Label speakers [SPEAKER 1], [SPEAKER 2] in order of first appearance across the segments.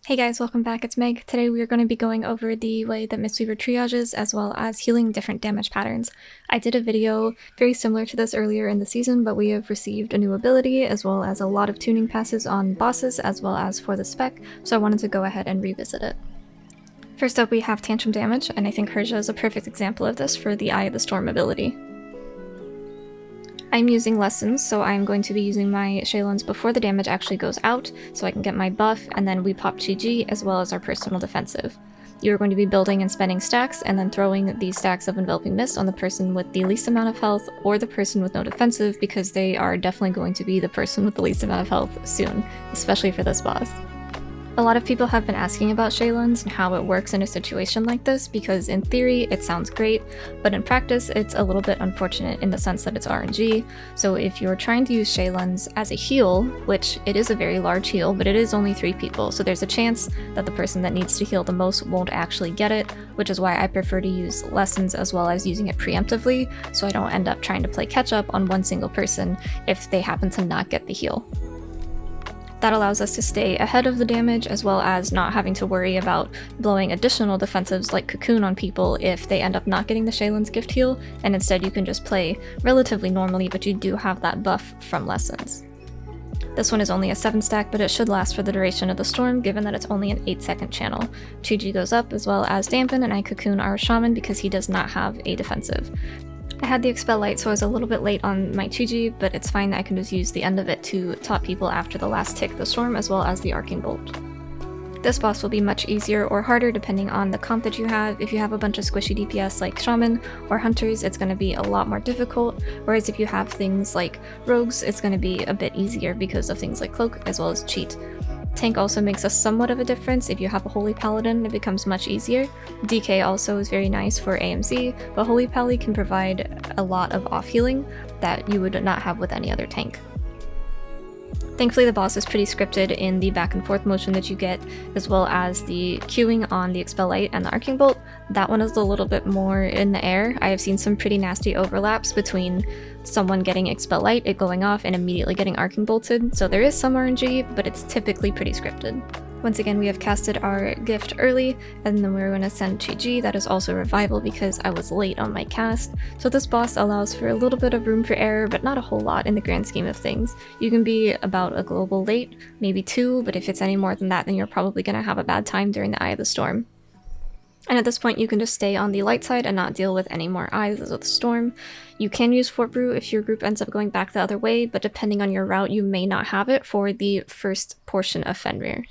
[SPEAKER 1] Hey guys, welcome back, it's Meg. Today we are going to be going over the way that Mistweaver triages as well as healing different damage patterns. I did a video very similar to this earlier in the season, but we have received a new ability as well as a lot of tuning passes on bosses as well as for the spec, so I wanted to go ahead and revisit it. First up we have Tantrum damage, and I think Hyrja is a perfect example of this for the Eye of the Storm ability. I'm using lessons, so I'm going to be using my Shaylins before the damage actually goes out, so I can get my buff, and then we pop GG as well as our personal defensive. You're going to be building and spending stacks, and then throwing these stacks of Enveloping Mist on the person with the least amount of health, or the person with no defensive, because they are definitely going to be the person with the least amount of health soon, especially for this boss. A lot of people have been asking about Shaylins and how it works in a situation like this, because in theory it sounds great, but in practice it's a little bit unfortunate in the sense that it's RNG. So if you're trying to use Shaylins as a heal, which it is a very large heal, but it is only 3 people, so there's a chance that the person that needs to heal the most won't actually get it, which is why I prefer to use lessons as well as using it preemptively, so I don't end up trying to play catch up on one single person if they happen to not get the heal. That allows us to stay ahead of the damage, as well as not having to worry about blowing additional defensives like Cocoon on people if they end up not getting the Shaylin's gift heal, and instead you can just play relatively normally, but you do have that buff from lessons. This one is only a 7 stack, but it should last for the duration of the storm, given that it's only an 8-second channel. Chi goes up as well as Dampen, and I Cocoon our Shaman because he does not have a defensive. I had the Expel Light, so I was a little bit late on my Chi, but it's fine, I can just use the end of it to top people after the last tick of the storm, as well as the Arcing Bolt. This boss will be much easier or harder depending on the comp that you have. If you have a bunch of squishy DPS like Shaman or Hunters, it's going to be a lot more difficult, whereas if you have things like Rogues, it's going to be a bit easier because of things like Cloak as well as Cheat. Tank also makes a somewhat of a difference. If you have a Holy Paladin, it becomes much easier. DK also is very nice for AMZ, but Holy Pally can provide a lot of off healing that you would not have with any other tank. Thankfully the boss is pretty scripted in the back and forth motion that you get, as well as the queuing on the Expel Light and the Arcing Bolt. That one is a little bit more in the air. I have seen some pretty nasty overlaps between someone getting Expel Light, it going off, and immediately getting Arcing Bolted, so there is some RNG, but it's typically pretty scripted. Once again, we have casted our gift early, and then we're going to send Chi. That is also revival because I was late on my cast. So this boss allows for a little bit of room for error, but not a whole lot in the grand scheme of things. You can be about a global late, maybe 2, but if it's any more than that, then you're probably going to have a bad time during the Eye of the Storm. And at this point you can just stay on the light side and not deal with any more eyes of the storm. You can use Fort Brew if your group ends up going back the other way, but depending on your route you may not have it for the first portion of Fenrir.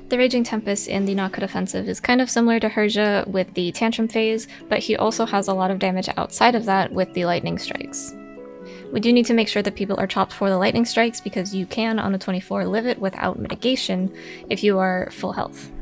[SPEAKER 1] The Raging Tempest in the Naka defensive is kind of similar to Hyrja with the Tantrum phase, but he also has a lot of damage outside of that with the lightning strikes. We do need to make sure that people are chopped for the lightning strikes because you can, on a 24, live it without mitigation if you are full health.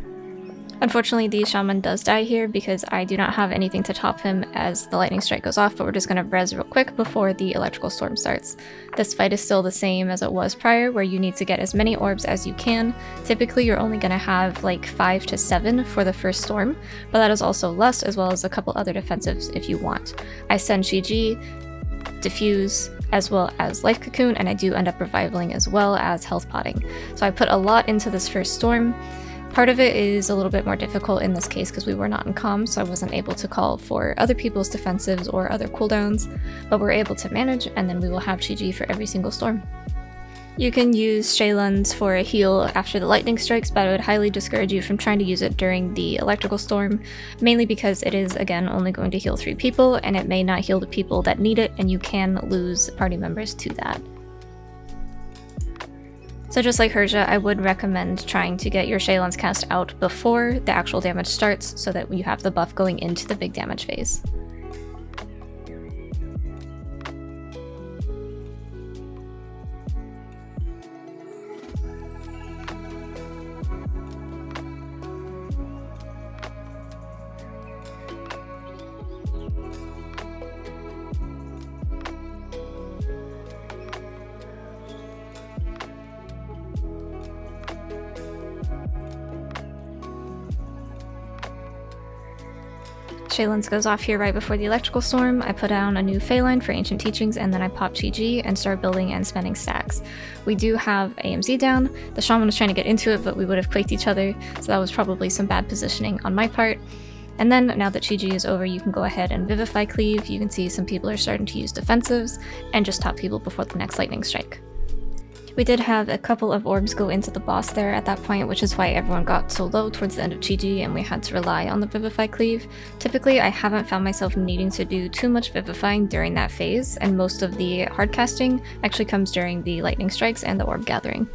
[SPEAKER 1] Unfortunately, the Shaman does die here because I do not have anything to top him as the lightning strike goes off, but we're just going to res real quick before the electrical storm starts. This fight is still the same as it was prior, where you need to get as many orbs as you can. Typically you're only going to have like 5 to 7 for the first storm, but that is also less, as well as a couple other defensives if you want. I send Chi, Diffuse, as well as Life Cocoon, and I do end up revivaling as well as health potting. So I put a lot into this first storm. Part of it is a little bit more difficult in this case because we were not in comms, so I wasn't able to call for other people's defensives or other cooldowns, but we're able to manage, and then we will have Chi for every single storm. You can use Shaylins for a heal after the lightning strikes, but I would highly discourage you from trying to use it during the electrical storm, mainly because it is, again, only going to heal 3 people, and it may not heal the people that need it, and you can lose party members to that. So just like Hyrja, I would recommend trying to get your Shaylins cast out before the actual damage starts so that you have the buff going into the big damage phase. Shaylens goes off here right before the electrical storm. I put down a new Fey line for Ancient Teachings, and then I pop Chi and start building and spending stacks. We do have AMZ down. The Shaman was trying to get into it, but we would have quaked each other, so that was probably some bad positioning on my part. And then, now that Chi is over, you can go ahead and Vivify Cleave. You can see some people are starting to use defensives, and just top people before the next lightning strike. We did have a couple of orbs go into the boss there at that point, which is why everyone got so low towards the end of Chi, and we had to rely on the Vivify Cleave. Typically, I haven't found myself needing to do too much Vivifying during that phase, and most of the hard casting actually comes during the lightning strikes and the orb gathering.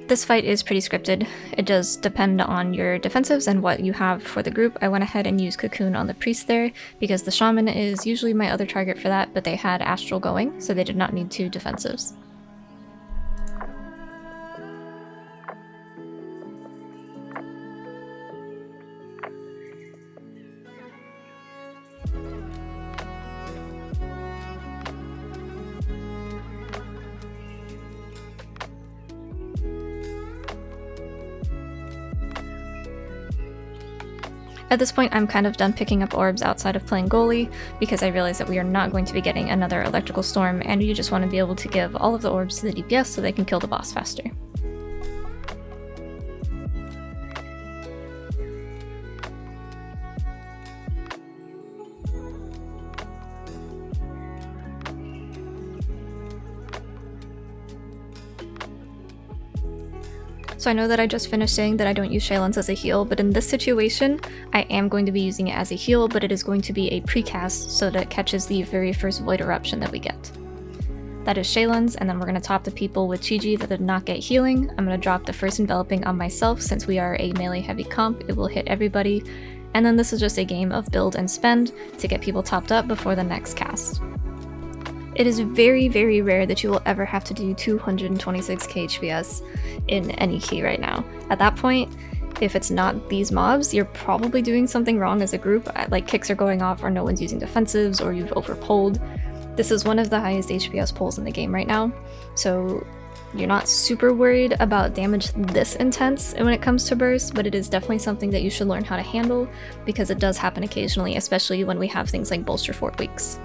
[SPEAKER 1] This fight is pretty scripted. It does depend on your defensives and what you have for the group. I went ahead and used Cocoon on the priest there because the shaman is usually my other target for that, but they had astral going, so they did not need 2 defensives. At this point, I'm kind of done picking up orbs outside of playing goalie, because I realize that we are not going to be getting another electrical storm, and you just want to be able to give all of the orbs to the DPS so they can kill the boss faster. So I know that I just finished saying that I don't use Shaylens as a heal, but in this situation, I am going to be using it as a heal, but it is going to be a precast so that it catches the very first Void Eruption that we get. That is Shaylens, and then we're going to top the people with Chi that did not get healing. I'm going to drop the first Enveloping on myself. Since we are a melee heavy comp, it will hit everybody. And then this is just a game of build and spend to get people topped up before the next cast. It is very, very rare that you will ever have to do 226k HPS in any key right now. At that point, if it's not these mobs, you're probably doing something wrong as a group, like kicks are going off or no one's using defensives or you've overpulled. This is one of the highest HPS pulls in the game right now, so you're not super worried about damage this intense when it comes to burst, but it is definitely something that you should learn how to handle because it does happen occasionally, especially when we have things like Bolster Fort weeks.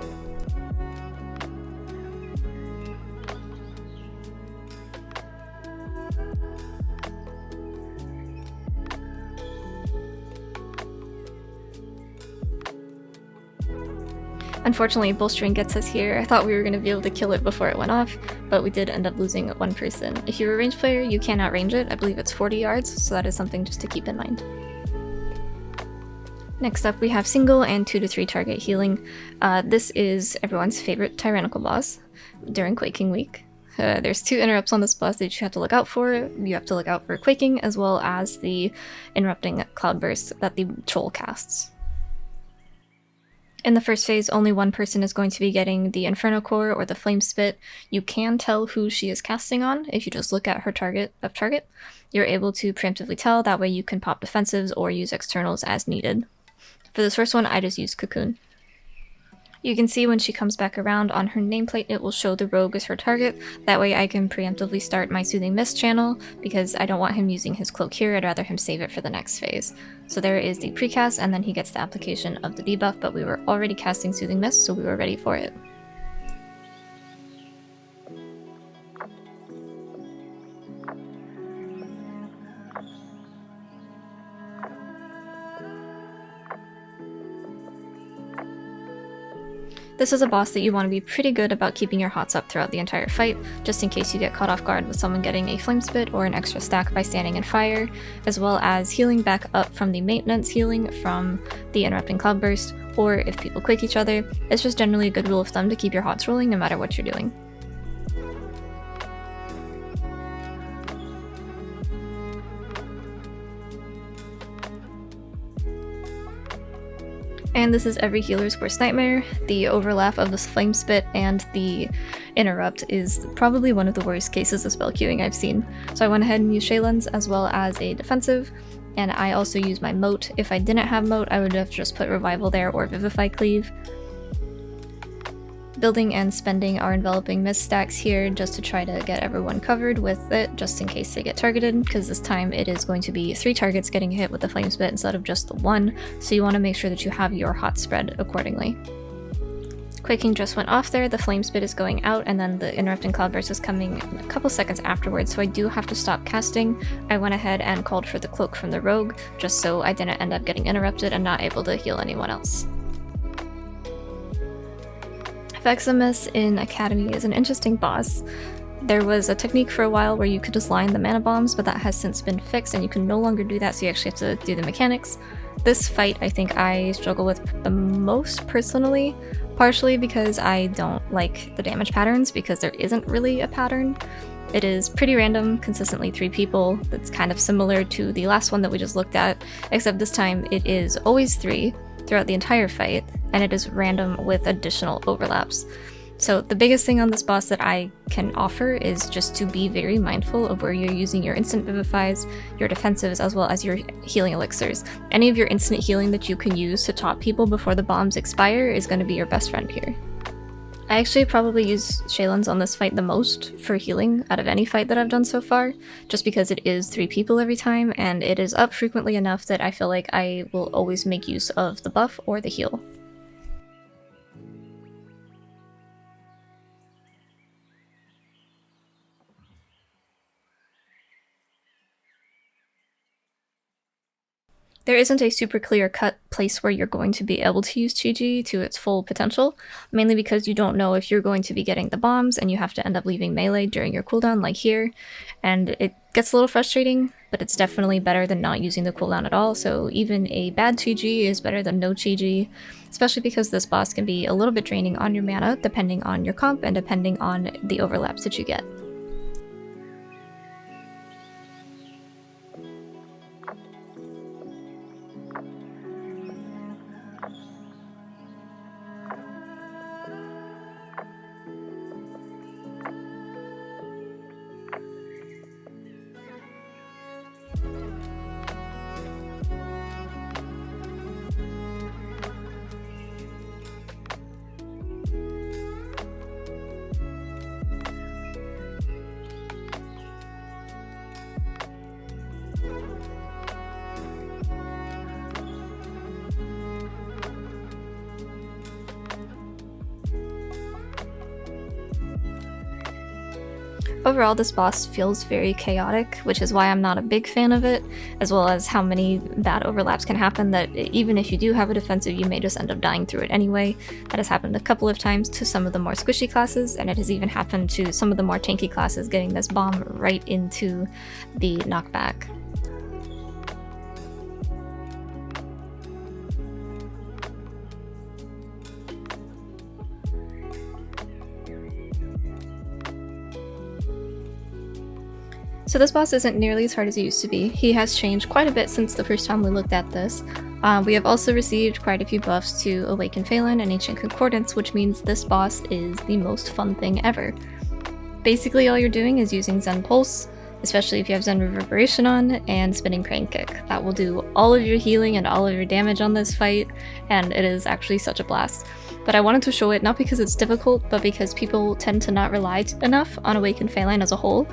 [SPEAKER 1] Unfortunately, bolstering gets us here. I thought we were going to be able to kill it before it went off, but we did end up losing one person. If you're a range player, you cannot range it. I believe it's 40 yards, so that is something just to keep in mind. Next up, we have single and 2 to 3 target healing. This is everyone's favorite tyrannical boss during Quaking Week. There's 2 interrupts on this boss that you have to look out for. You have to look out for Quaking as well as the interrupting cloudburst that the troll casts. In the first phase, only one person is going to be getting the Inferno Core or the Flame Spit. You can tell who she is casting on if you just look at her target. You're able to preemptively tell, that way you can pop defensives or use externals as needed. For this first one, I just used Cocoon. You can see when she comes back around on her nameplate, it will show the rogue as her target. That way I can preemptively start my Soothing Mist channel, because I don't want him using his cloak here, I'd rather him save it for the next phase. So there is the precast, and then he gets the application of the debuff, but we were already casting Soothing Mist, so we were ready for it. This is a boss that you want to be pretty good about keeping your hots up throughout the entire fight, just in case you get caught off guard with someone getting a flame spit or an extra stack by standing in fire, as well as healing back up from the maintenance healing from the interrupting cloudburst, or if people quick each other. It's just generally a good rule of thumb to keep your hots rolling no matter what you're doing. And this is every healer's worst nightmare. The overlap of the flame spit and the interrupt is probably one of the worst cases of spell queuing I've seen. So I went ahead and used Shaylens as well as a defensive, and I also used my moat. If I didn't have moat, I would have just put revival there or vivify cleave. Building and spending our enveloping mist stacks here just to try to get everyone covered with it, just in case they get targeted, because this time it is going to be 3 targets getting hit with the flame spit instead of just the 1, so you want to make sure that you have your hot spread accordingly. Quaking just went off there, the flame spit is going out, and then the interrupting cloudburst is coming a couple seconds afterwards, so I do have to stop casting. I went ahead and called for the cloak from the rogue, just so I didn't end up getting interrupted and not able to heal anyone else. Vexamus in Academy is an interesting boss. There was a technique for a while where you could just line the mana bombs, but that has since been fixed and you can no longer do that, so you actually have to do the mechanics. This fight I think I struggle with the most personally, partially because I don't like the damage patterns, because there isn't really a pattern. It is pretty random, consistently 3 people. That's kind of similar to the last one that we just looked at, except this time it is always 3 throughout the entire fight, and it is random with additional overlaps. So the biggest thing on this boss that I can offer is just to be very mindful of where you're using your instant vivifies, your defensives, as well as your healing elixirs. Any of your instant healing that you can use to top people before the bombs expire is going to be your best friend here. I actually probably use Shaylens on this fight the most for healing out of any fight that I've done so far, just because it is 3 people every time, and it is up frequently enough that I feel like I will always make use of the buff or the heal. There isn't a super clear-cut place where you're going to be able to use Chi-Ji to its full potential, mainly because you don't know if you're going to be getting the bombs and you have to end up leaving melee during your cooldown like here, and it gets a little frustrating, but it's definitely better than not using the cooldown at all, so even a bad Chi-Ji is better than no Chi-Ji, especially because this boss can be a little bit draining on your mana depending on your comp and depending on the overlaps that you get. Overall, this boss feels very chaotic, which is why I'm not a big fan of it, as well as how many bad overlaps can happen that even if you do have a defensive, you may just end up dying through it anyway. That has happened a couple of times to some of the more squishy classes, and it has even happened to some of the more tanky classes getting this bomb right into the knockback. So this boss isn't nearly as hard as it used to be. He has changed quite a bit since the first time we looked at this. We have also received quite a few buffs to Awaken Phelan and Ancient Concordance, which means this boss is the most fun thing ever. Basically all you're doing is using Zen Pulse, especially if you have Zen Reverberation on, and Spinning Crane Kick. That will do all of your healing and all of your damage on this fight, and it is actually such a blast. But I wanted to show it not because it's difficult, but because people tend to not rely enough on Awaken Phelan as a whole.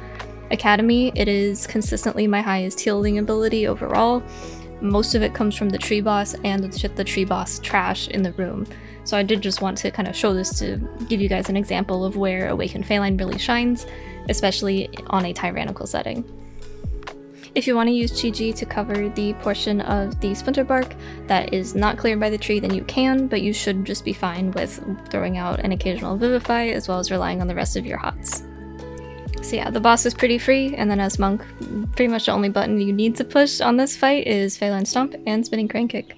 [SPEAKER 1] Academy, it is consistently my highest healing ability overall. Most of it comes from the tree boss and the tree boss trash in the room. So I did just want to kind of show this to give you guys an example of where Awaken Phelan really shines, especially on a tyrannical setting. If you want to use Chi-Ji to cover the portion of the splinter bark that is not cleared by the tree, then you can, but you should just be fine with throwing out an occasional Vivify as well as relying on the rest of your hots. So yeah, the boss is pretty free, and then as Monk, pretty much the only button you need to push on this fight is Phalanx Stomp and Spinning Crane Kick.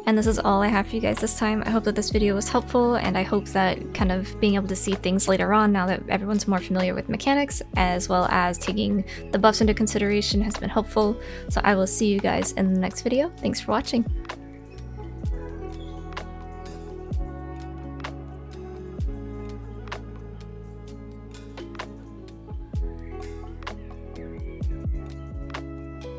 [SPEAKER 1] And this is all I have for you guys this time. I hope that this video was helpful, and I hope that kind of being able to see things later on now that everyone's more familiar with mechanics, as well as taking the buffs into consideration, has been helpful. So I will see you guys in the next video. Thanks for watching.